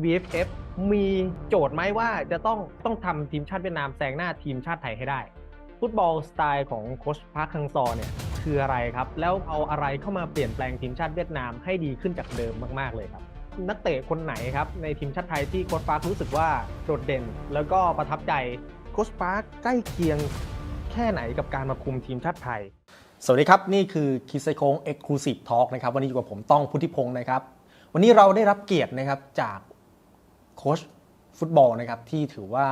VFF มีโจทย์ไหมว่าจะต้องทำทีมชาติเวียดนามแซงหน้าทีมชาติไทยให้ได้ฟุตบอลสไตล์ของโค้ชพาร์คฮังซอเนี่ยคืออะไรครับแล้วเอาอะไรเข้ามาเปลี่ยนแปลงทีมชาติเวียดนามให้ดีขึ้นจากเดิมมากๆเลยครับนักเตะคนไหนครับในทีมชาติไทยที่โค้ชปาร์ครู้สึกว่าโดดเด่นแล้วก็ประทับใจโค้ชปาร์คใกล้เคียงแค่ไหนกับการมาคุมทีมชาติไทยสวัสดีครับนี่คือคิดไซโค้ง Exclusive Talk นะครับวันนี้อยู่กับผมต้องพุทธิพงศ์นะครับวันนี้เราได้รับเกียรตินะครับจากโค้ชฟุตบอลนะครับที่ถือว่า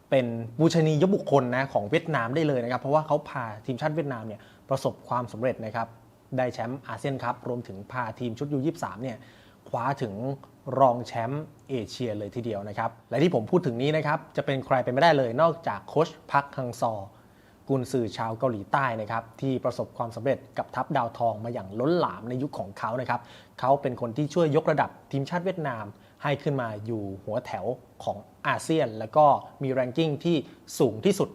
เป็นบูชนียบุคคลนะของเวียดนามได้เลยนะครับเพราะว่าเขาพาทีมชาติเวียดนามเนี่ยประสบความสำเร็จนะครับได้แชมป์อาเซียนคัพรวมถึงพาทีมชุดยู23เนี่ยคว้าถึงรองแชมป์เอเชียเลยทีเดียวนะครับและที่ผมพูดถึงนี้นะครับจะเป็นใครไปไม่ได้เลยนอกจากโค้ชพักฮังซอกุนซือชาวเกาหลีใต้นะครับที่ประสบความสำเร็จกับทัพดาวทองมาอย่างล้นหลามในยุคของเขานะครับเขาเป็นคนที่ช่วยยกระดับทีมชาติเวียดนามให้ขึ้นมาอยู่หัวแถวของอาเซียนแล้วก็มีแรงกิ้งที่สูงที่สุด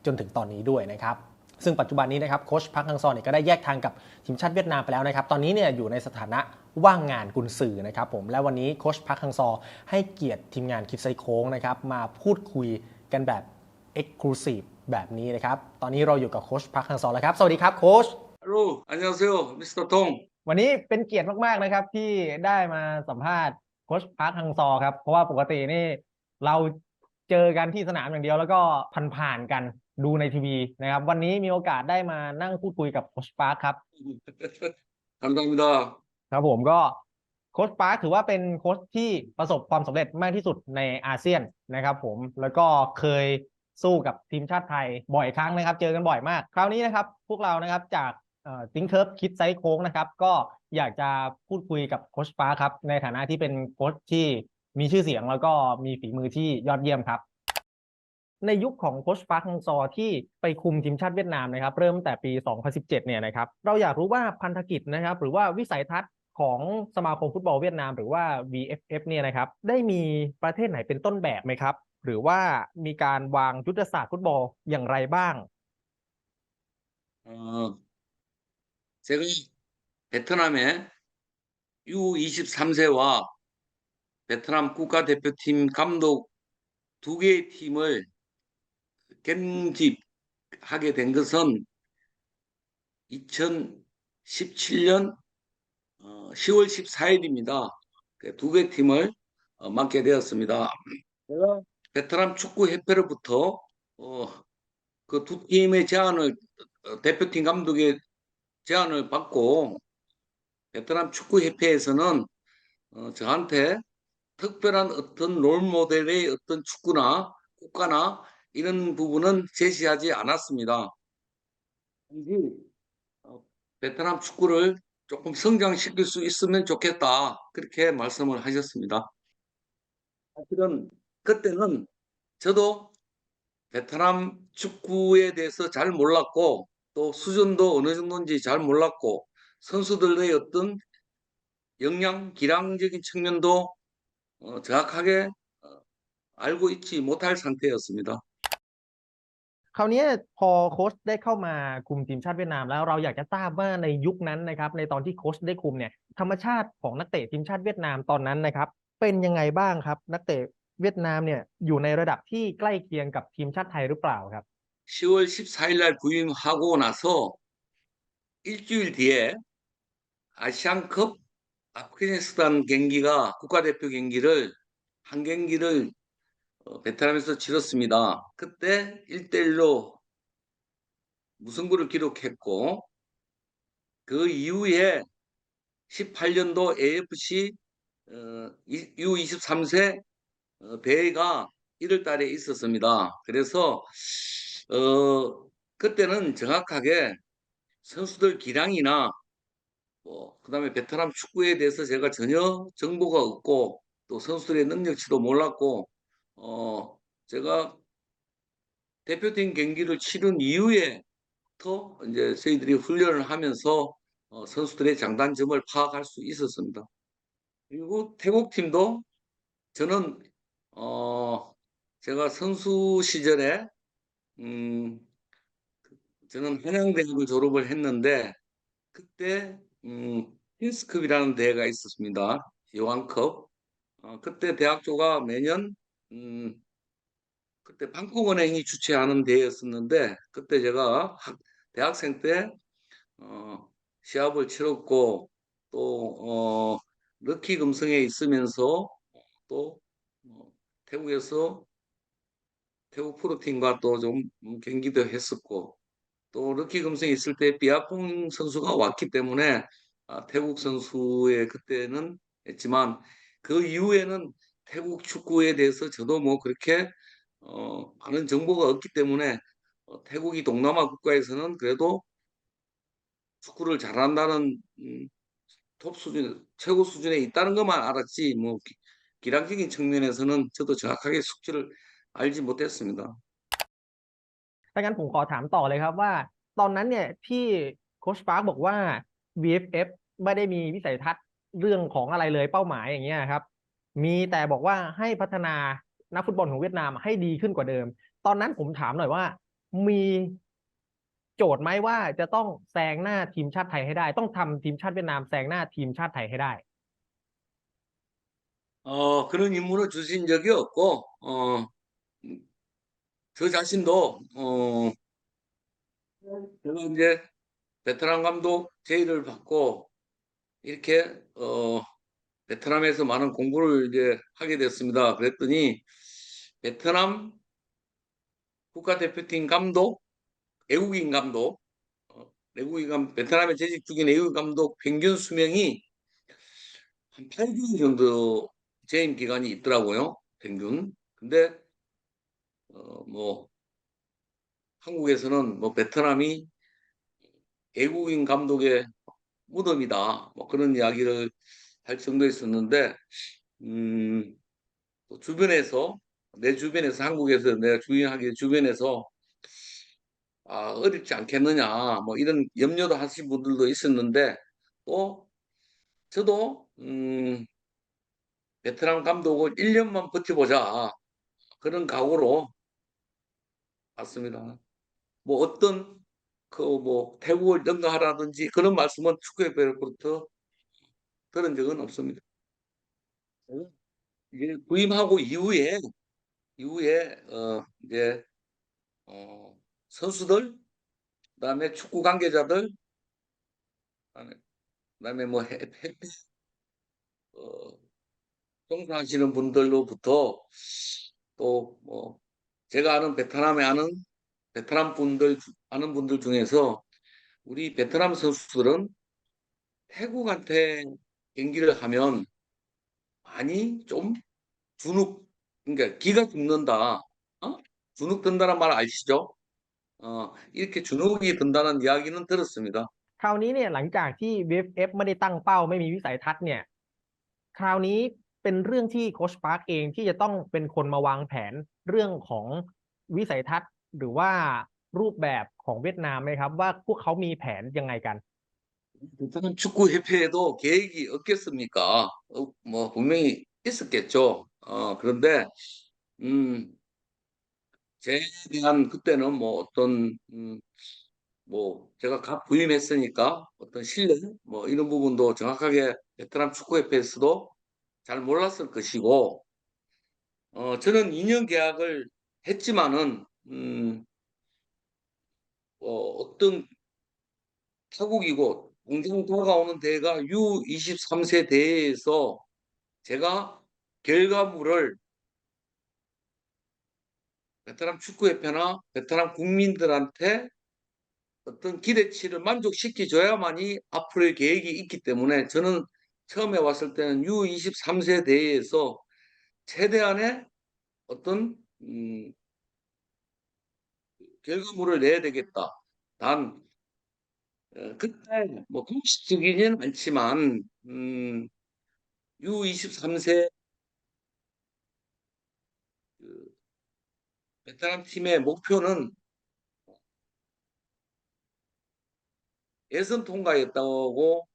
จนถึงตอนนี้ด้วยนะครับซึ่งปัจจุบันนี้นะครับโค้ชพักฮังซอเนี่ยก็ได้แยกทางกับทีมชาติเวียดนามไปแล้วนะครับตอนนี้เนี่ยอยู่ในสถานะว่างงานกุนซือนะครับผมและวันนี้โค้ชพักฮังซอให้เกียรติทีมงานคิดไซโค้งนะครับมาพูดคุยกันแบบ Exclusive แบบนี้นะครับตอนนี้เราอยู่กับโค้ชพักฮังซอแล้วครับสวัสดีครับโค้ชHello, 안녕하세요, 미스터 통. วันนี้เป็นเกียรติมากๆนะครับที่ได้มาสัมภาษณ์โค้ชพาร์คฮังซอครับเพราะว่าปกตินี่เราเจอกันที่สนามอย่างเดียวแล้วก็ผ่านๆกันดูในทีวีนะครับวันนี้มีโอกาสได้มานั่งพูดคุยกับโค้ชปาร์คครับ 감사합니다. ครับผมก็โค้ชปาร์คถือว่าเป็นโค้ชที่ประสบความสำเร็จมากที่สุดในอาเซียนนะครับผมแล้วก็เคยสู้กับทีมชาติไทยบ่อยครั้งนะครับเจอกันบ่อยมากคราวนี้นะครับพวกเรานะครับจากติ้งเคิร์ฟคิดไซส์โค้งนะครับก็อยากจะพูดคุยกับโค้ชปาร์คครับในฐานะที่เป็นโค้ชที่มีชื่อเสียงแล้วก็มีฝีมือที่ยอดเยี่ยมครับ ในยุคของโค้ชปาร์คฮังซอที่ไปคุมทีมชาติเวียดนามนะครับเริ่มตั้งแต่ปี 2017 เนี่ยนะครับเราอยากรู้ว่าพันธกิจนะครับหรือว่าวิสัยทัศน์ของสมาคมฟุตบอลเวียดนามหรือว่า VFF เนี่ยนะครับได้มีประเทศไหนเป็นต้นแบบไหมครับหรือว่ามีการวางยุทธศาสตร์ฟุตบอลอย่างไรบ้าง 어, 제가 베트남의 U23세와 베트남 국가대표팀 감독 두 개의 팀을 겸직하게 된 것은 2017년 10월 14일입니다. 두 개 팀을 맡게 되었습니다. 제가 베트남 축구협회로부터 그 두 팀의 제안을 대표팀 감독의 제안을 받고 베트남 축구협회에서는 저한테 특별한 어떤 롤모델의 어떤 축구나 국가나 이런 부분은 제시하지 않았습니다. 단지 베트남 축구를 조금 성장시킬 수 있으면 좋겠다. 그렇게 말씀을 하셨습니다. 사실은 그때는 저도 베트남 축구에 대해서 잘 몰랐고 또 수준도 어느 정도인지 잘 몰랐고 선수들의 어떤 역량, 기량적인 측면도 정확하게 알고 있지 못할 상태였습니다. คราวนี้พอโค้ชได้เข้ามาคุมทีมชาติเวียดนามแล้วเราอยากจะทราบว่าในยุคนั้นนะครับในตอนที่โค้ชได้คุมเนี่ยธรรมชาติของนักเตะทีมชาติเวียดนามตอนนั้นนะครับเป็นยังไงบ้างครับนักเตะเวียดนามเนี่ยอยู่ในระดับที่ใกล้เคียงกับทีมชาติไทยหรือเปล่าครับ 10월 14일 날 부임하고 나서 일주일 뒤에 아시안컵 아프가니스탄 경기가 국가대표 경기를 한 경기를 베트남에서 치렀습니다. 그때 1대1로 무승부를 기록했고 그 이후에 18년도 AFC U23세 대회가 1월 달에 있었습니다. 그래서 그때는 정확하게 선수들 기량이나 그다음에 베트남 축구에 대해서 제가 전혀 정보가 없고 또 선수들의 능력치도 몰랐고 제가 대표팀 경기를 치른 이후에부터 이제 저희들이 훈련을 하면서 선수들의 장단점을 파악할 수 있었습니다. 그리고 태국 팀도 저는 제가 선수 시절에 음, 저는 한양대학을 졸업을 했는데 그때 핀스컵이라는 대회가 있었습니다. 여왕컵. 그때 대학교가 매년 음, 그때 방콕은행이 주최하는 대회였었는데 그때 제가 대학생 때 어, 시합을 치렀고 또 럭키 금성에 있으면서 또 태국에서 태국 프로팀과 또 좀 경기도 했었고 또 럭키 금성에 있을 때 비아콩 선수가 왔기 때문에 태국 선수의 그때는 했지만 그 이후에는 태국 축구에 대해서 저도 뭐 그렇게 많은 정보가 없기 때문에 태국이 동남아 국가에서는 그래도 축구를 잘한다는 톱 수준, 최고 수준에 있다는 것만 알았지 뭐 기량적인 측면에서는 저도 정확하게 숙지를 알지 못했습니다. ถ้างั้นผมขอถามต่อเลยครับว่าตอนนั้นเนี่ยที่โค้ชปาร์คบอกว่า VFF ไม่ได้มีวิสัยทัศน์เรื่องของอะไรเลยเป้าหมายอย่างเงี้ยครับมีแต่บอกว่าให้พัฒนานักฟุตบอลของเวียดนามให้ดีขึ้นกว่าเดิมตอนนั้นผมถามหน่อยว่ามีโจทย์ไหมว่าจะต้องแซงหน้าทีมชาติไทยให้ได้ต้องทำทีมชาติเวียดนามแซงหน้าทีมชาติไทยให้ได้ 그런 임무를 주신 적이 없고 저 자신도 제가 이제 베테랑 감독 제의를 받고 이렇게 베트남에서 많은 공부를 이제 하게 됐습니다. 그랬더니 베트남 국가대표팀 감독, 외국인 감독, 베트남에 재직 중인 외국인 감독 평균 수명이 한 8개월 정도 재임 기간이 있더라고요. 평균. 근데 뭐 한국에서는 뭐 베트남이 외국인 감독의 무덤이다. 뭐 그런 이야기를 할 정도였었는데 음, 또 주변에서 내 주변에서 한국에서 내가 주인하게 주변에서 어렵지 않겠느냐 뭐 이런 염려도 하신 분들도 있었는데 또 저도 베트남 감독을 1년만 버텨보자 그런 각오로 왔습니다. 뭐 어떤 그 뭐 태국을 능가하라든지 그런 말씀은 축구협회로부터 들은 적은 없습니다. 이게 부임하고 이후에 이제 어, 선수들 그다음에 축구 관계자들 그다음에, 그다음에 뭐 어, 종사하시는 분들로부터 또 뭐 제가 아는 베트남에 아는 베트남 분들 아는 분들 중에서 우리 베트남 선수들은 태국한테 경기를 하면 많이 좀 주눅 그러니까 기가 죽는다. 주눅 든다는 말 아시죠? 이렇게 주눅이 든다는 이야기는 들었습니다. คราวนี้เนี่ยหลังจากที่ VFF ไม่ได้ตั้งเป้าไม่มีวิสัยทัศน์เนี่ยคราวนี้เป็นเรื่องที่โค้ชปาร์คเองที่จะต้องเป็นคนมาวางแผนเรื่องของวิสัยทัศน์หรือว่ารูปแบบของเวียดนามไหมครับว่าพวกเขามีแผนยังไงกัน 베트남 축구협회에도 계획이 없겠습니까? 뭐 분명히 있었겠죠. 그런데 음, 제 대한 그때는 뭐 어떤 뭐 제가 각 부임했으니까 어떤 신뢰 뭐 이런 부분도 정확하게 베트남 축구협회에서도 잘 몰랐을 것이고 저는 2년 계약을 했지만은 어떤 타국이고 공장 다가오는 대회가 U23세 대회에서 제가 결과물을 베트남 축구협회나 베트남 국민들한테 어떤 기대치를 만족시켜줘야만이 앞으로의 계획이 있기 때문에 저는 처음에 왔을 때는 U23세 대회에서 최대한의 어떤 결과물을 내야 되겠다. 단 그때 뭐 공식적이지는 않지만 U23세 그 베트남 팀의 목표는 예선 통과였다고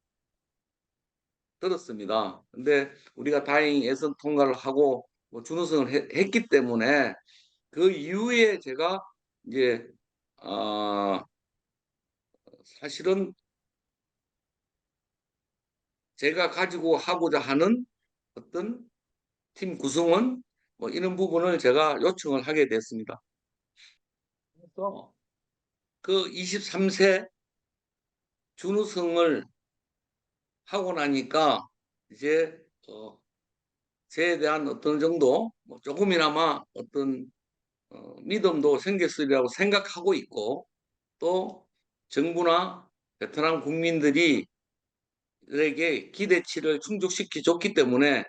들었습니다. 근데 우리가 다행히 예선 통과를 하고 뭐 준우승을 했기 때문에 그 이후에 제가 이제 아 사실은 제가 가지고 하고자 하는 어떤 팀 구성원 뭐 이런 부분을 제가 요청을 하게 됐습니다. 그래서 그 23세 준우승을 하고 나니까 이제 저에 대한 어떤 정도 뭐 조금이나마 어떤 믿음도 생겼으리라고 생각하고 있고 또 정부나 베트남 국민들이 에게 기대치를 충족시켜 줬기 때문에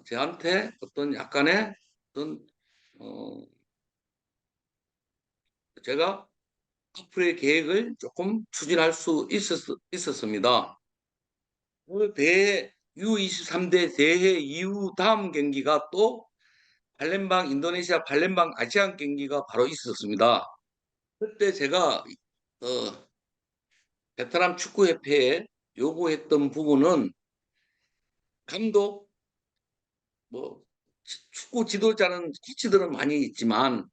저한테 어떤 약간의 어떤 어, 제가 앞으로의 계획을 조금 추진할 수 있었습니다. 그 대회 U23대 대회 이후 다음 경기가 또 팔렘방 인도네시아 팔렘방 아시안 경기가 바로 있었습니다. 그때 제가 베트남 축구협회에 요구했던 부분은 감독 뭐 축구 지도자는 코치들은 많이 있지만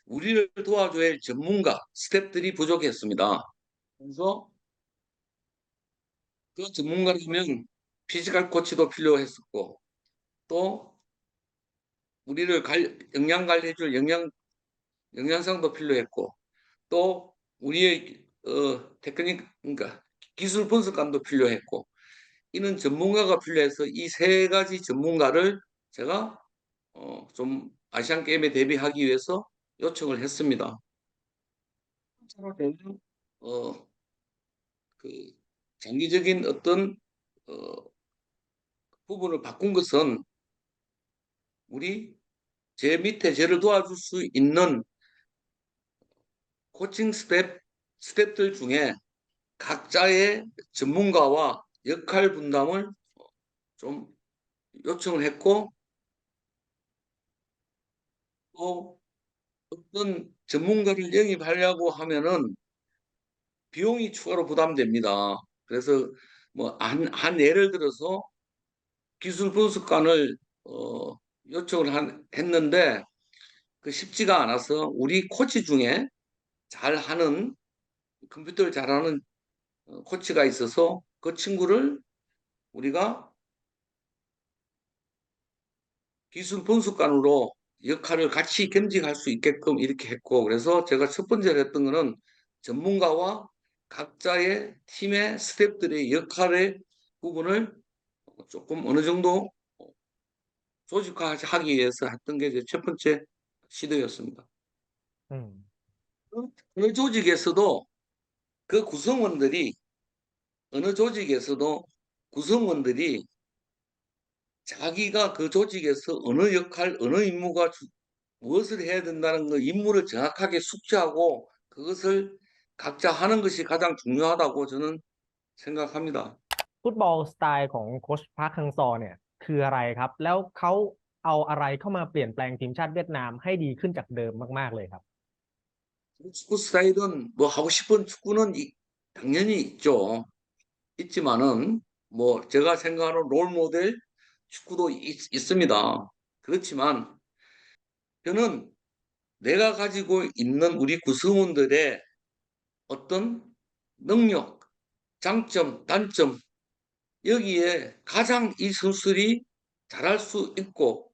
우리를 도와줘야 할 전문가 스태프들이 부족했습니다. 그래서 그 전문가라면 피지컬 코치도 필요했었고 또 우리를 영양 관리해줄 영양상도 필요했고 또 우리의 테크닉 그러니까 기술 분석관도 필요했고 이런 전문가가 필요해서 이 세 가지 전문가를 제가 좀 아시안 게임에 대비하기 위해서 요청을 했습니다. 어, 그 장기적인 어떤 어, 부분을 바꾼 것은 우리 제 밑에 저를 도와줄 수 있는 코칭 스텝들 중에 각자의 전문가와 역할 분담을 좀 요청을 했고 또 어떤 전문가를 영입하려고 하면은 비용이 추가로 부담됩니다. 그래서 뭐 한 예를 들어서 기술 분석관을 요청을 했는데 그 쉽지가 않아서 우리 코치 중에 잘하는 컴퓨터를 잘하는 코치가 있어서 그 친구를 우리가 기술 분석관으로 역할을 같이 겸직할 수 있게끔 이렇게 했고 그래서 제가 첫 번째로 했던 거는 전문가와 각자의 팀의 스태프들의 역할의 부분을 조금 어느 정도 조직화하기 위해서 했던 게 제 첫 번째 시도였습니다. 음. 어느 조직에서도 그 구성원들이 어느 조직에서도 구성원들이 자기가 그 조직에서 어느 역할, 어느 임무가 무엇을 해야 된다는 그 임무를 정확하게 숙지하고 그것을 각자 하는 것이 가장 중요하다고 저는 생각합니다. ฟุตบอลสไตล์ของโค้ชพาร์คฮังซอเนี่ยคืออะไรครับแล้วเขาเอาอะไรเข้ามาเปลี่ยนแปลงทีมชาติเวียดนามให้ดีขึ้นจากเดิมมากๆเลยครับ 축구 스타일은 뭐 하고 싶은 축구는 당연히 있죠. 있지만은 뭐 제가 생각하는 롤 모델 축구도 있습니다. 그렇지만 저는 내가 가지고 있는 우리 구성원들의 어떤 능력, 장점, 단점 여기에 가장 이 선수들이 잘할 수 있고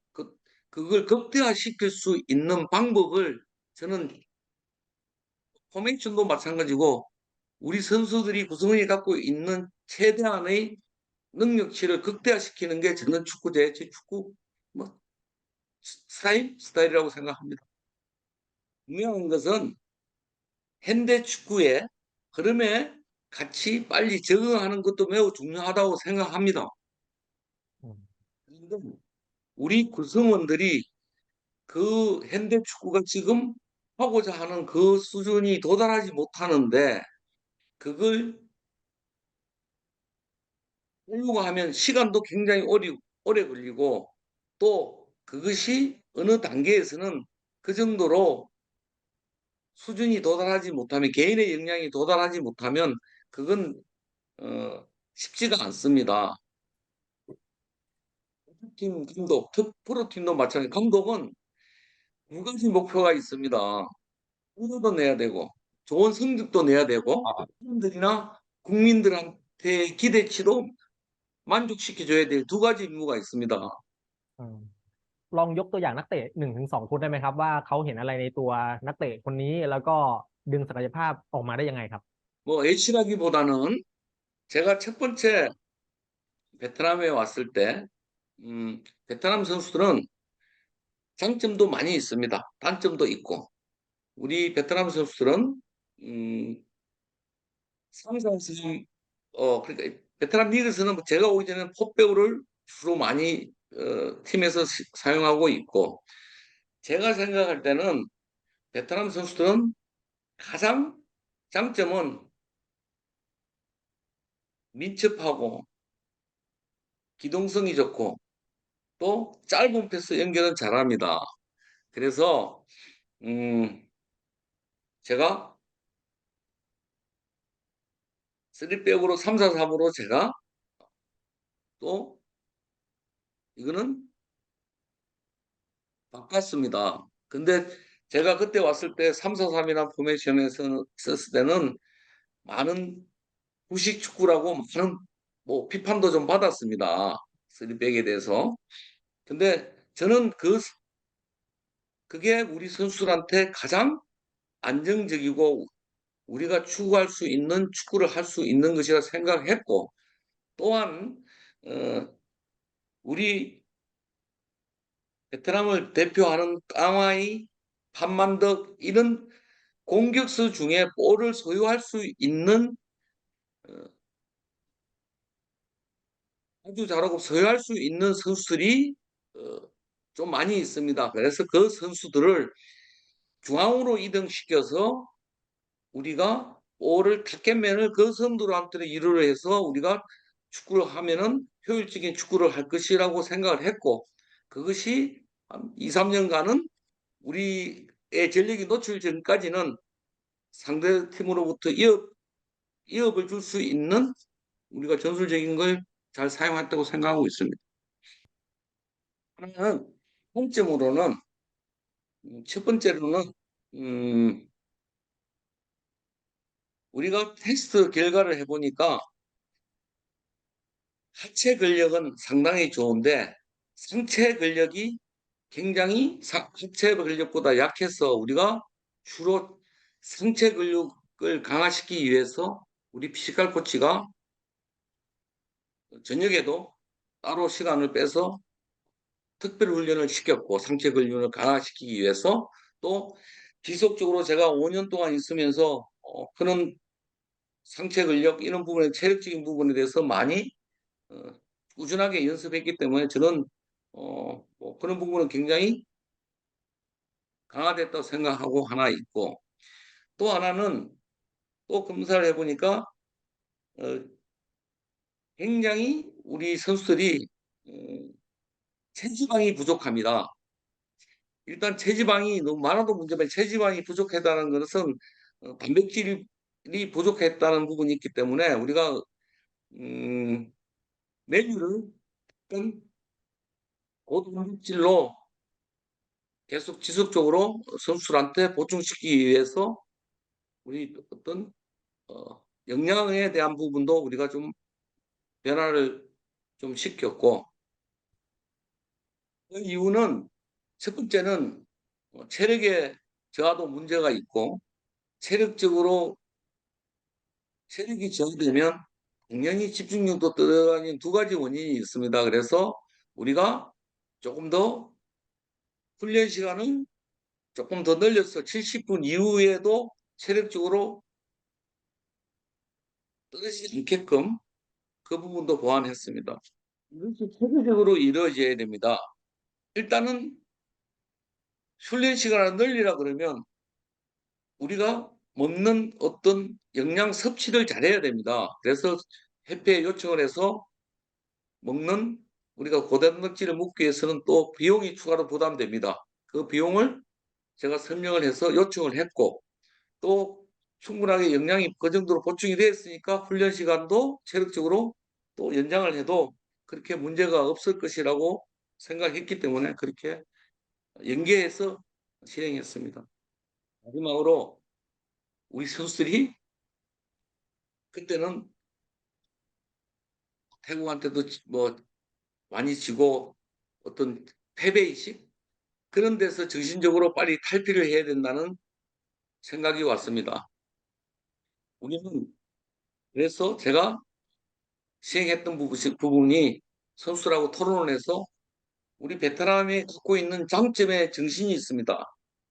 그걸 극대화시킬 수 있는 방법을 저는 포메이션도 마찬가지고 우리 선수들이 구성원이 갖고 있는 최대한의 능력치를 극대화시키는 게 저는 제 축구 뭐 스타일이라고 생각합니다. 분명한 것은 현대 축구의 흐름에 같이 빨리 적응하는 것도 매우 중요하다고 생각합니다. 음. 그런데 우리 구성원들이 그 현대 축구가 지금 하고자 하는 그 수준이 도달하지 못하는데 그걸 하려고 하면 시간도 굉장히 오래 걸리고 또 그것이 어느 단계에서는 그 정도로 수준이 도달하지 못하면 개인의 역량이 도달하지 못하면 그건 쉽지가 않습니다. 팀 감독, 프로팀도 마찬가지. 감독은 두 가지 목표가 있습니다. 성적도 내야 되고 좋은 성적도 내야 되고 사람들이나 국민들한테 기대치도 만족시켜줘야 될 두 가지 임무가 있습니다. 음. ลองยกตัวอย่างนักเตะ1 ถึง 2คนได้ไหมครับว่าเขาเห็นอะไรในตัวนักเตะคนนี้แล้วก็ดึงศักยภาพออกมาได้ยังไงครับ 뭐 H라기보다는 제가 첫 번째 베트남에 왔을 때, 베트남 선수들은 장점도 많이 있습니다. 단점도 있고, 우리 베트남 선수들은, 상상성, 그러니까 베트남 리그에서는 뭐 제가 오기 전에는 포백을 주로 많이, 팀에서 사용하고 있고, 제가 생각할 때는 베트남 선수들은 가장 장점은 민첩하고 기동성이 좋고 또 짧은 패스 연결은 잘합니다. 그래서 제가 3백으로 3-4-3으로 제가 또 이거는 바꿨습니다. 근데 제가 그때 왔을 때 3-4-3이나 포메이션에서 썼을 때는 많은 후식 축구라고 많은 뭐 비판도 좀 받았습니다. 3백에 대해서. 근데 저는 그게 우리 선수들한테 가장 안정적이고 우리가 추구할 수 있는 축구를 할 수 있는 것이라 생각했고 또한 우리 베트남을 대표하는 깡와이, 판만덕 이런 공격수 중에 볼을 소유할 수 있는 어, 아주 잘하고 소유할 수 있는 선수들이 어, 좀 많이 있습니다. 그래서 그 선수들을 중앙으로 이동시켜서 우리가 볼을 타겟맨을 그 선수들한테 일을 해서 우리가 축구를 하면은 효율적인 축구를 할 것이라고 생각을 했고 그것이 한 2, 3년간은 우리의 전력이 노출 전까지는 상대 팀으로부터 이업을 줄 수 있는 우리가 전술적인 걸 잘 사용했다고 생각하고 있습니다. 하나는 통점으로는 첫 번째로는 우리가 테스트 결과를 해보니까 하체 근력은 상당히 좋은데 상체 근력이 굉장히 하체 근력보다 약해서 우리가 주로 상체 근력을 강화시키기 위해서 우리 피지컬 코치가 저녁에도 따로 시간을 빼서 특별 훈련을 시켰고 상체 근력을 강화시키기 위해서 또 지속적으로 제가 5년 동안 있으면서 그런 상체 근력 이런 부분에 체력적인 부분에 대해서 많이 어, 꾸준하게 연습했기 때문에 저는 뭐 그런 부분은 굉장히 강화됐다고 생각하고 하나 있고 또 하나는 또 검사를 해보니까 어, 굉장히 우리 선수들이 체지방이 부족합니다. 일단 체지방이 너무 많아도 문제면 체지방이 부족하다는 것은 단백질이 부족했다는 부분이 있기 때문에 우리가 메뉴를 어떤 고단백질로 계속 지속적으로 선수들한테 보충시키기 위해서 우리 어떤 영양에 대한 부분도 우리가 좀 변화를 좀 시켰고 그 이유는 첫 번째는 체력에 저하도 문제가 있고 체력적으로 체력이 저하되면 당연히 집중력도 떨어지는 두 가지 원인이 있습니다. 그래서 우리가 조금 더 훈련 시간은 조금 더 늘려서 70분 이후에도 체력적으로 떨어지지 않게끔 그 부분도 보완했습니다. 이것이 체계적으로 이루어져야 됩니다. 일단은 훈련 시간을 늘리라 그러면 우리가 먹는 어떤 영양 섭취를 잘해야 됩니다. 그래서 협회에 요청을 해서 먹는 우리가 고단백질을 먹기 위해서는 또 비용이 추가로 부담됩니다. 그 비용을 제가 설명을 해서 요청을 했고 또 충분하게 영양이 그 정도로 보충이 되어 있으니까 훈련 시간도 체력적으로 또 연장을 해도 그렇게 문제가 없을 것이라고 생각했기 때문에 그렇게 연계해서 실행했습니다. 마지막으로 우리 선수들이 그때는 태국한테도 뭐 많이 지고 어떤 패배의식 그런 데서 정신적으로 빨리 탈피를 해야 된다는 생각이 왔습니다. 우리는 그래서 제가 시행했던 부분이 선수들하고 토론을 해서 우리 베테랑이 갖고 있는 장점의 정신이 있습니다.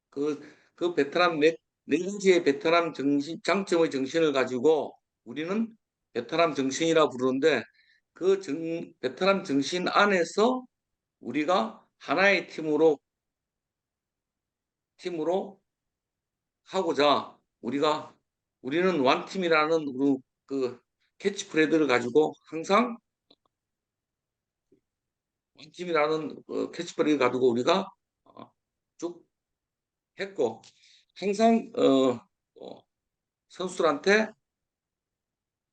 그 베테랑 네 가지의 베테랑 정신, 장점의 정신을 가지고 우리는 베테랑 정신이라 부르는데 베테랑 정신 안에서 우리가 하나의 팀으로 하고자 우리는 완팀이라는 그 캐치프레이즈를 가지고 항상 완팀이라는 캐치프레이즈 가지고 우리가 쭉 했고 항상 선수들한테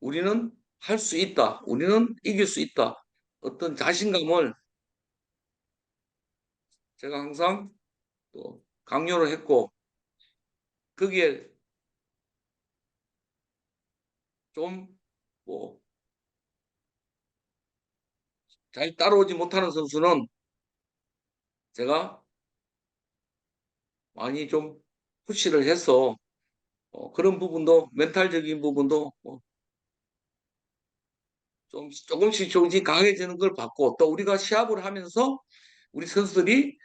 우리는 할 수 있다. 우리는 이길 수 있다. 어떤 자신감을 제가 항상 또 강요를 했고 거기에 좀뭐 잘 따라오지 못하는 선수는 제가 많이 좀 푸시를 해서 그런 부분도 멘탈적인 부분도 좀 조금씩 강해지는 걸 봤고 또 우리가 시합을 하면서 우리 선수들이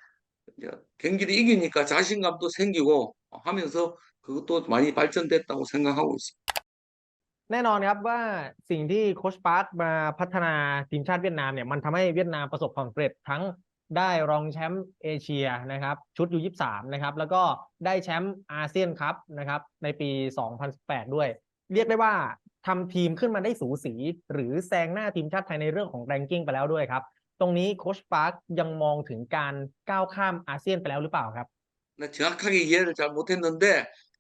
이제 경기를 이기니까 자신감도 생기고 하면서 그것도 많이 발전됐다고 생각하고 있습니다. แน่นอนครับว่าสิ่งที่โค้ชปาร์คมาพัฒนาทีมชาติเวียดนามเนี่ยมันทำให้เวียดนามประสบความสำเร็จทั้งได้รองแชมป์เอเชียนะครับชุดU23นะครับแล้วก็ได้แชมป์อาเซียนคัพนะครับในปี2018ด้วยเรียกได้ว่าทำทีมขึ้นมาได้สูสีหรือแซงหน้าทีมชาติไทยในเรื่องของแรงกิ้งไปแล้วด้วยครับตรงนี้โค้ชปาร์คยังมองถึงการก้าวข้ามอาเซียนไปแล้วหรือเปล่าครับ 나 정확하게 이해를 잘 못했는데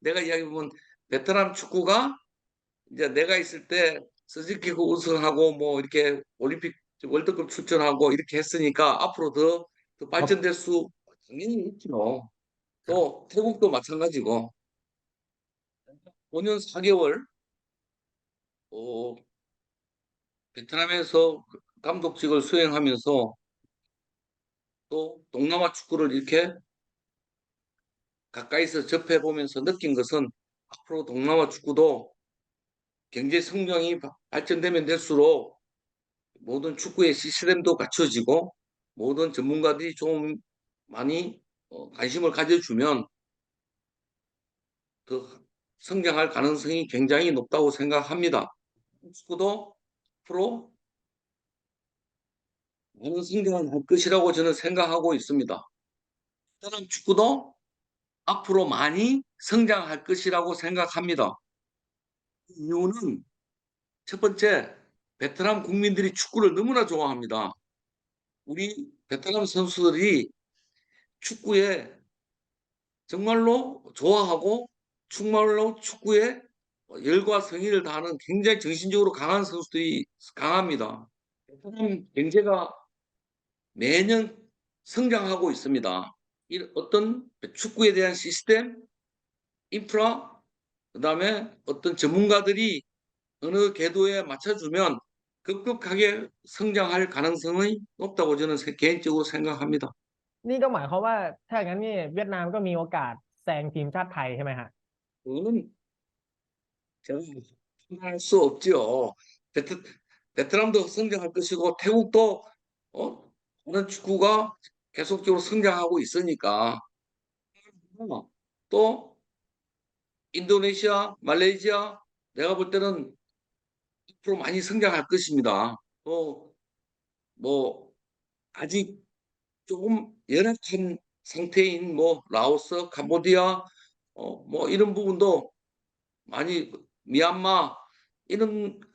내가 이야기해보면 베트남 축구가 이제 내가 있을 때 스즈키가 우승하고 뭐 이렇게 올림픽 월드컵 출전하고 이렇게 했으니까 앞으로 더 발전될 수 당연히 있죠. 또 태국도 마찬가지고 5년 4개월 베트남에서 감독직을 수행하면서 또 동남아 축구를 이렇게 가까이서 접해보면서 느낀 것은 앞으로 동남아 축구도 경제 성장이 발전되면 될수록 모든 축구의 시스템도 갖춰지고 모든 전문가들이 좀 많이 관심을 가져주면 더 성장할 가능성이 굉장히 높다고 생각합니다. 축구도 앞으로 많은 성장을 할 것이라고 저는 생각하고 있습니다. 베트남 축구도 앞으로 많이 성장할 것이라고 생각합니다. 그 이유는 첫 번째, 베트남 국민들이 축구를 너무나 좋아합니다. 우리 베트남 선수들이 축구에 정말로 좋아하고 정말로 축구에 열과 성의를 다하는 굉장히 정신적으로 강한 선수들이 강합니다. 베트남 경제가 매년 성장하고 있습니다. 어떤 축구에 대한 시스템, 인프라, 그다음에 어떤 전문가들이 어느 궤도에 맞춰주면 급격하게 성장할 가능성이 높다고 저는 개인적으로 생각합니다. นี่ก็หมายความว่าถ้าอย่างนั้นนี่เวียดนามก็มีโอกาสแซงทีมชาติไทยใช่ไหมฮะ 그거는 제가 판단할 수 없죠. 베트, 베트남도 성장할 것이고 태국도 다른 축구가 계속적으로 성장하고 있으니까 또 인도네시아, 말레이시아 내가 볼 때는 앞으로 많이 성장할 것입니다. 또 뭐 아직 조금 열악한 상태인 뭐 라오스, 캄보디아 뭐 이런 부분도 많이 미얀마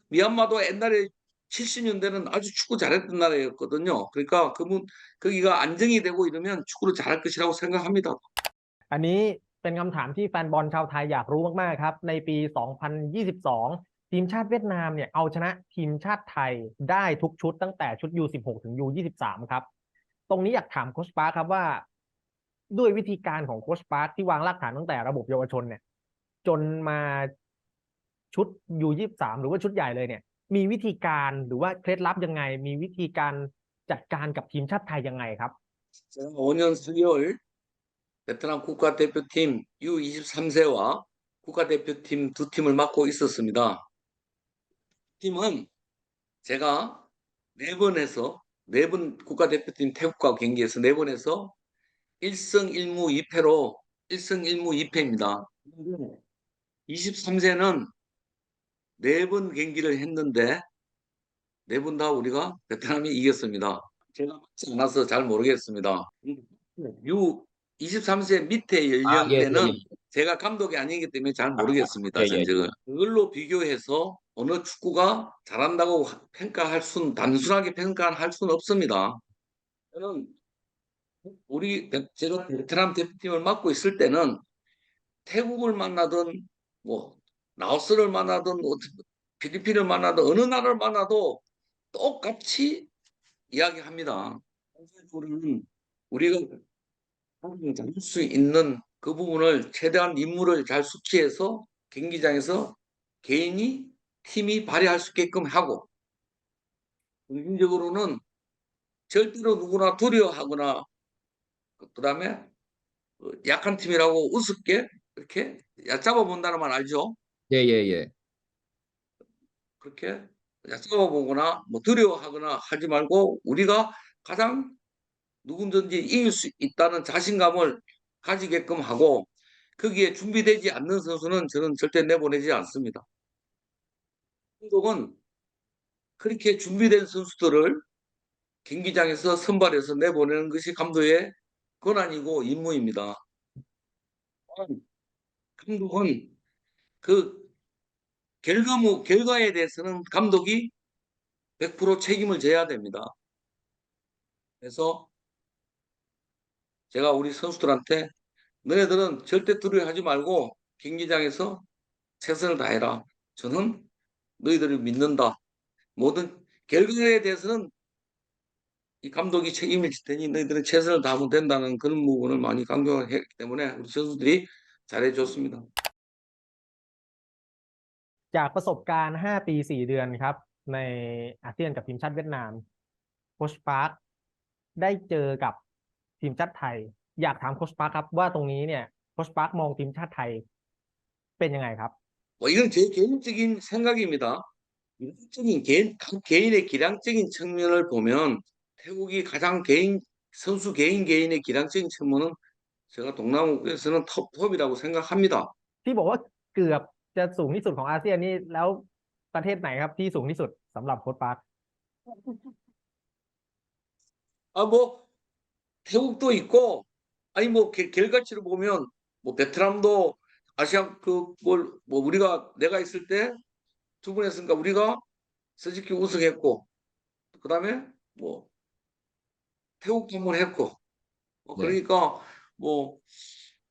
미얀마도 옛날에 70년대는 아주 축구 잘했던 나라였거든요. 그러니까 거기가 안정이 되고 이러면 축구를 잘할 것이라고 생각합니다. อันนี้เป็นคำถามที่แฟนบอลชาวไทยอยากรู้มากๆครับในปี 2022 ทีมชาติเวียดนามเนี่ยเอาชนะทีมชาติไทยได้ทุกชุดตั้งแต่ชุด U16 ถึง U23 ครับตรงนี้อยากถามโค้ชปาร์คครับว่าด้วยวิธีการของโค้ชปาร์คที่วางรากฐานตั้งแต่ระบบเยาวชนเนี่ยจนมาชุด U23 หรือว่าชุดใหญ่เลยเนี่ยมีวิธีการหรือว่าเคล็ดลับยังไงมีวิธีการจัดการกับทีมชาติไทยยังไงครับ 제가 5년 4개월 베트남 국가대표팀 U23세와 국가대표팀 두 팀을 맡고 있었습니다. 팀은 제가 4번 국가대표팀 태국과 경기에서 4번에서 1승 1무 2패로 1승 1무 2패입니다. 23세는 4번 경기를 했는데 4번 다 우리가 베트남이 이겼습니다. 제가 맞지 않아서 잘 모르겠습니다. U23세 밑에 아, 예, 예, 연령대는 예. 제가 감독이 아니기 때문에 잘 모르겠습니다. 예, 예. 전적은. 그걸로 비교해서 어느 축구가 잘한다고 단순하게 평가할 수는 없습니다. 저는 제가 베트남 대표팀을 맡고 있을 때는 태국을 만나든 뭐 라오스를 만나든 필리핀을 만나든 어느 나라를 만나도 똑같이 이야기합니다. 우리는 우리가 잡을 수 있는 그 부분을 최대한 임무를 잘 숙지해서 경기장에서 개인이 팀이 발휘할 수 있게끔 하고 긍정적으로는 절대로 누구나 두려워하거나 그다음에 약한 팀이라고 우습게 이렇게 얕잡아 본다는 말 알죠? 예, 예, 예. 그렇게 얕잡아 보거나 뭐 두려워하거나 하지 말고 우리가 가장 누군지 이길 수 있다는 자신감을 가지게끔 하고 거기에 준비되지 않는 선수는 저는 절대 내보내지 않습니다. 감독은 그렇게 준비된 선수들을 경기장에서 선발해서 내보내는 것이 감독의 권한이고 임무입니다. 감독은 그 결과에 대해서는 감독이 100% 책임을 져야 됩니다. 그래서 제가 우리 선수들한테 너네들은 절대 두려워하지 말고 경기장에서 최선을 다해라. 저는 너희들을 믿는다. 모든 결과에 대해서는 이 감독이 책임을 질 테니 너희들은 최선을 다하면 된다는 그런 부분을 많이 강조했기 때문에 우리 선수들이 잘해줬습니다. จากประสบการณ์ 5 ปี 4 เดือนครับในอาเซียนกับทีมชาติเวียดนามโค้ชปาร์คได้เจอกับทีมชาติไทยอยากถามโค้ชปาร์คครับว่าตรงนี้เนี่ยโค้ชปาร์คมองทีมชาติไทยเป็นยังไงครับ 이건 제 개인적인 생각입니다. 각 개인의 기량적인 측면을 보면 태국이 가장 선수 개인의 기량적인 측면은 제가 동남아에서는 톱이라고 생각합니다. ที่บอกว่าเกือบจะสูงที่สุดของอาเซียนนี่แล้วประเทศไหนครับที่สูงที่สุดสำหรับโค้ชปาร์ค 뭐 태국도 있고 아니 뭐 결과치를 보면 뭐 베트남도 아시안 뭐 우리가 내가 있을 때 2번 했으니까 우리가 솔직히 우승했고 그다음에 뭐 태국도 한번 했고 네. 그러니까 뭐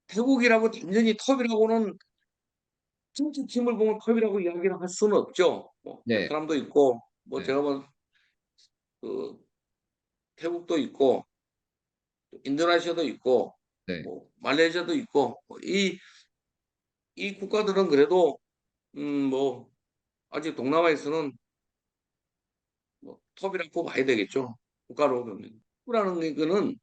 태국이라고 단전히 톱이라고는 전체 팀을 보면 톱이라고 이야기를 할 수는 없죠. 뭐 네. 베트남도 있고 뭐 네. 제가 그 태국도 있고 인도네시아도 있고 네. 뭐 말레이시아도 있고 이 국가들은 그래도 뭐 아직 동남아에서는 뭐 톱이라고 봐야 되겠죠. 국가로 보면. 축구라는 거는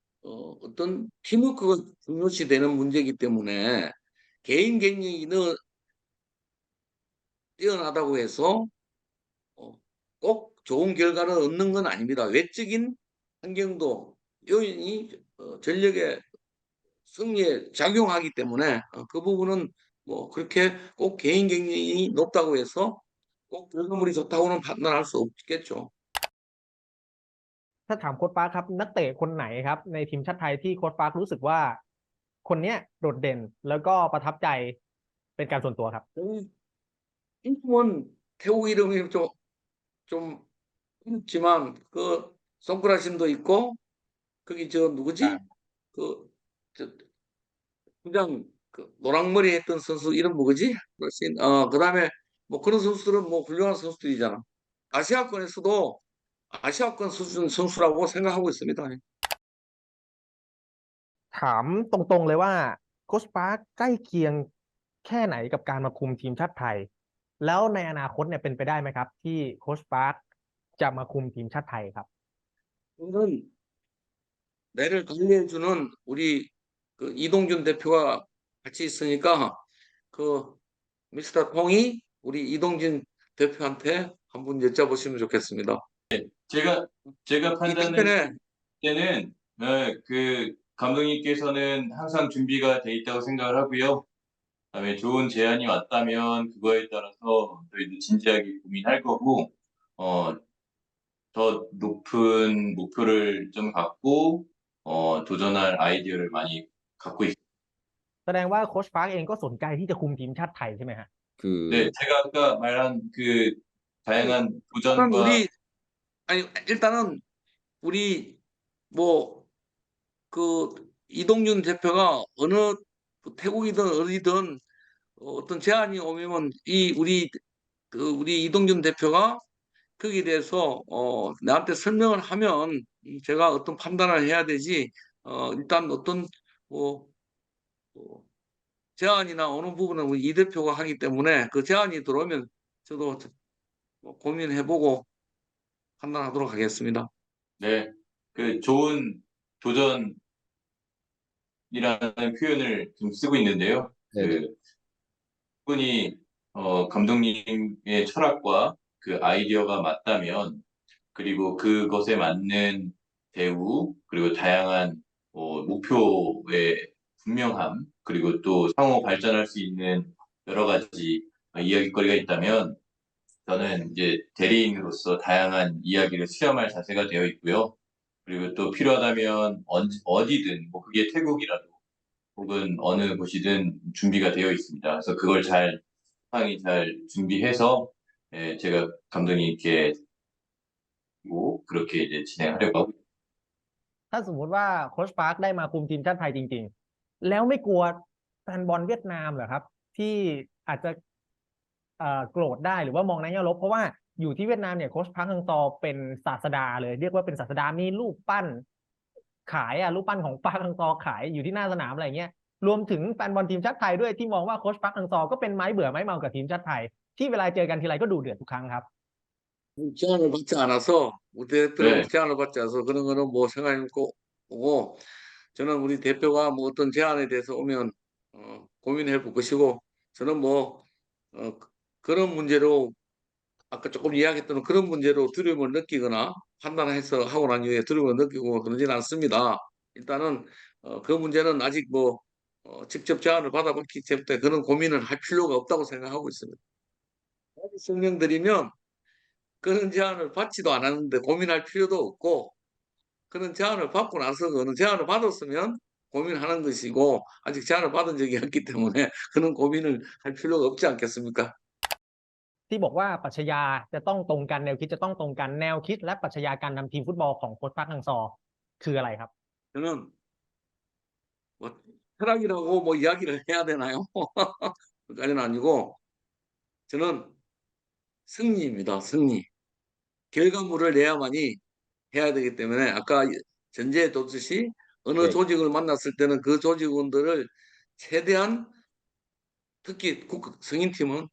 어떤 팀워크가 중요시 되는 문제이기 때문에 개인 경력이 뛰어나다고 해서 꼭 좋은 결과를 얻는 건 아닙니다. 외적인 환경도 요인이 전력의 승리에 작용하기 때문에 그 부분은 뭐 그렇게 꼭 개인 경력이 높다고 해서 꼭 결과물이 좋다고는 판단할 수 없겠죠. ถ้าถามโค้ชปาร์คครับนักเตะคนไหนครับในทีมชาติไทยที่โค้ชปาร์ครู้สึกว่าคนเนี้ยโดดเด่นแล้วก็ประทับใจเป็นการส่วนตัวครับ 이름은 태국 이름이 좀 어렵지만 그 송크라신도 있고 거기 저 누구지? 저 그냥 노랑머리 했던 선수 이름 뭐지? 그다음에 뭐 그런 선수들은 뭐 훌륭한 선수들이잖아. 아시아권에서도 아시아권 수준 선수라고 생각하고 있습니다. ถามตรงๆเลยว่าโค้ชปาร์คใกล้เคียงแค่ไหนกับการมาคุมทีมชาติไทยแล้วในอนาคตเนี่ยเป็นไปได้ไหมครับที่โค้ชปาร์คจะมาคุมทีมชาติไทยครับ 저는 내를 관리해주는 우리 그 이동준 대표가 같이 있으니까 그 미스터 콩이 우리 이동진 대표한테 한번 여쭤보시면 좋겠습니다. 제가 제가 이 판단했을 답변에 때는 그 감독님께서는 항상 준비가 돼 있다고 생각을 하고요. 그다음에 좋은 제안이 왔다면 그거에 따라서 저희도 진지하게 고민할 거고 어, 더 높은 목표를 좀 갖고 도전할 아이디어를 많이 갖고 있습니다. แสดงว่าโค้ชปาร์คเองก็สนใจที่จะคุมทีมชาติไทยใช่ไหมฮะ 그 네, 제가 아까 말한 그 다양한 일단 도전과 우리 아니 일단은 우리 뭐 그 이동준 대표가 어느 태국이든 어디든 어떤 제안이 오면 이 우리 그 우리 이동준 대표가 거기에 대해서 나한테 설명을 하면 제가 어떤 판단을 해야 되지 일단 어떤 뭐 뭐 제안이나 어느 부분은 우리 이 대표가 하기 때문에 그 제안이 들어오면 저도 뭐 고민해보고 판단하도록 하겠습니다. 네, 그 좋은 도전이라는 표현을 좀 쓰고 있는데요. 네네. 그 충분히 감독님의 철학과 그 아이디어가 맞다면 그리고 그것에 맞는 대우 그리고 다양한 목표의 분명함 그리고 또 상호 발전할 수 있는 여러 가지 이야기거리가 있다면 저는 이제 대리인으로서 다양한 이야기를 수렴할 자세가 되어 있고요. 그리고 또 필요하다면 어디든 뭐 그게 태국이라도 혹은 어느 곳이든 준비가 되어 있습니다. 그래서 그걸 상황이 잘 준비해서 제가 감독님께 그렇게 이제 진행하려고 하고 ถ้าสมมุติว่าโค้ชปาร์คได้มาคุมทีมชาติไทยจริงๆแล้วไม่กลัวแฟนบอลเวียดนามเหรอครับที่อาจจะโกรธได้หรือว่ามองในแง่ลบเพราะว่าอยู่ที่เวียดนามเนี่ยโค้ชปาร์คฮังซอเป็นศาสดาเลยเรียกว่าเป็นศาสดามีรูปปั้นขายรูปปั้นของปาร์คฮังซอขายอยู่ที่หน้าสนามอะไรเงี้ยรวมถึงแฟนบอลทีมชาติไทยด้วยที่มองว่าโค้ชปาร์คฮังซอก็เป็นไม้เบื่อไม้เมากับทีมชาติไทยที่เวลาเจอกันทีไรก็ดูเดือดทุกครั้งครับ 제안을 받지 않아서 우리 대표는 네. 제안을 받지 않아서 그런 거는 뭐 생각해 보고 저는 우리 대표가 뭐 어떤 제안에 대해서 오면 고민해 볼 것이고 저는 뭐 그런 문제로 아까 조금 이야기했던 그런 문제로 두려움을 느끼거나 판단해서 하고 난 이후에 두려움을 느끼고 그러지는 않습니다. 일단은 그 문제는 아직 뭐 직접 제안을 받아봤기 때문에 그런 고민을 할 필요가 없다고 생각하고 있습니다. 다시 설명드리면 그런 제안을 받지도 않았는데 고민할 필요도 없고 그런 제안을 받고 나서 그는 제안을 받았으면 고민하는 것이고 아직 제안을 받은 적이 없기 때문에 그런 고민을 할 필요가 없지 않겠습니까? ที่บอกว่าปรัชญาจะต้องตรงกันแนวคิดจะต้องตรงกันแนวคิดและปรัชญาการนำทีมฟุตบอลของโค้ชปาร์คฮังซอคืออะไรครับ 저는 뭐 철학이라고 뭐 이야기를 해야 되나요? 그까지는 아니고 저는 승리입니다. 승리. 결과물을 내야만이 해야 되기 때문에 아까 전제에 뒀듯이 어느 네. 조직을 만났을 때는 그 조직원들을 최대한 특히 성인팀은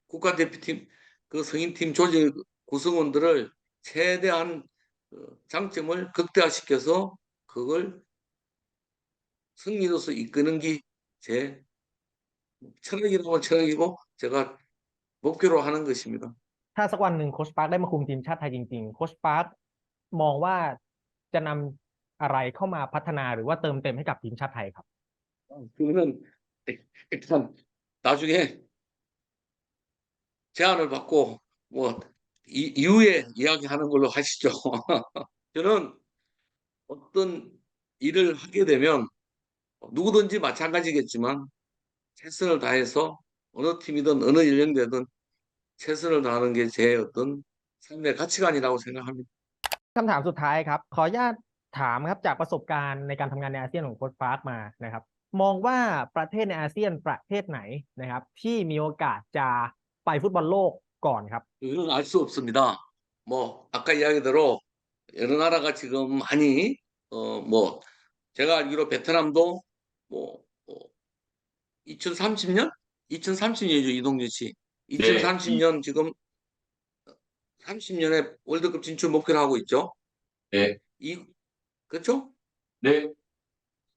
국가대표팀 그 성인팀 조직 구성원들을 최대한 장점을 극대화시켜서 그걸 승리로서 이끄는 게 제 철학이라면 철학이고 제가 목표로 하는 것입니다. ถ้าสักวันหนึ่งโค้ชปาร์คได้มาคุมทีมชาติไทยจริงๆโค้ชปาร์คมองว่าจะนำอะไรเข้ามาพัฒนาหรือว่าเติมเต็มให้กับทีมชาติไทยครับ 그거는 일단 나중에 제안을 받고 뭐 이후에 이야기하는 걸로 하시죠. 저는 어떤 일을 하게 되면 누구든지 마찬가지겠지만 최선을 다해서 어느 팀이든 어느 연령대든 최선을 다하는 게 제 어떤 삶의 가치관이라고 생각합니다. คำถามสุดท้ายครับขออนุญาตถามครับจากประสบการณ์ในการทำงานในอาเซียนของโค้ชปาร์คมานะครับมองว่าประเทศในอาเซียนประเทศไหนนะครับที่มีโอกาสจะไปฟุตบอลโลกก่อนครับ 이건 알 수 없습니다. 뭐 아까 이야기대로 여러 나라가 지금 많이 뭐 제가 알기로 베트남도 뭐 2030년? 2030년이죠 이동준 씨. 2030년 지금 30년에 월드컵 진출 목표를 하고 있죠. 네. 그렇죠? 네,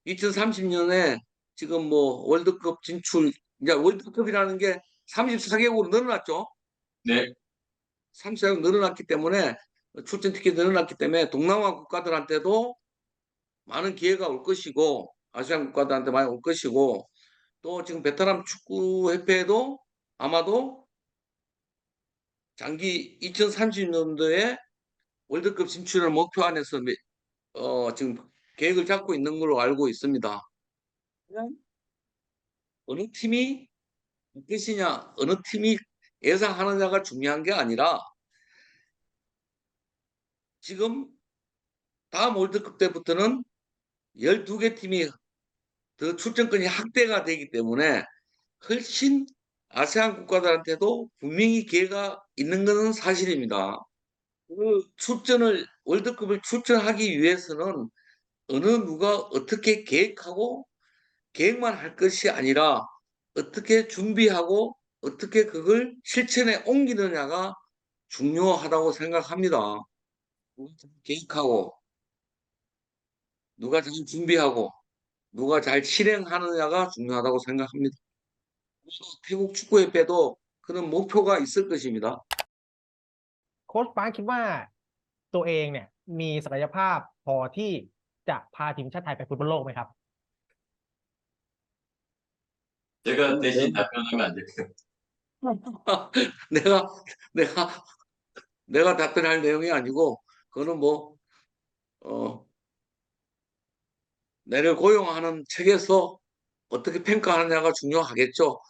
2030년에 지금 뭐 월드컵 진출, 이제 월드컵이라는 게 34개국으로 늘어났죠. 네, 34개국 늘어났기 때문에 출전 티켓이 늘어났기 때문에 동남아 국가들한테도 많은 기회가 올 것이고 아시안 국가들한테 많이 올 것이고 또 지금 베트남 축구협회도 아마도 장기 2030년도에 월드컵 진출을 목표 안에서 지금 계획을 잡고 있는 걸로 알고 있습니다. 그냥 어느 팀이 뜻이냐, 어느 팀이 예상하느냐가 중요한 게 아니라 지금 다음 월드컵 때부터는 12개 팀이 더 출전권이 확대가 되기 때문에 훨씬 아세안 국가들한테도 분명히 기회가 있는 것은 사실입니다. 그 월드컵을 출전하기 위해서는 어느 누가 어떻게 계획하고 계획만 할 것이 아니라 어떻게 준비하고 어떻게 그걸 실천에 옮기느냐가 중요하다고 생각합니다. 누가 잘 계획하고 누가 잘 준비하고 누가 잘 실행하느냐가 중요하다고 생각합니다. 그래서 태국 축구협회도 그런 목표가 있을 것입니다. โค้ชปาร์คคิดว่าตัวเองเนี่ยมีศักยภาพพอที่จะพาทีมชาติไทยไปฟุตบอลโลกไหมครับ 제가 대신 답변하면 안 될까요? 내가 내가 내가 답변할 내용이 아니고 그거는 내를 고용하는 책에서 어떻게 평가하느냐가 중요하겠죠.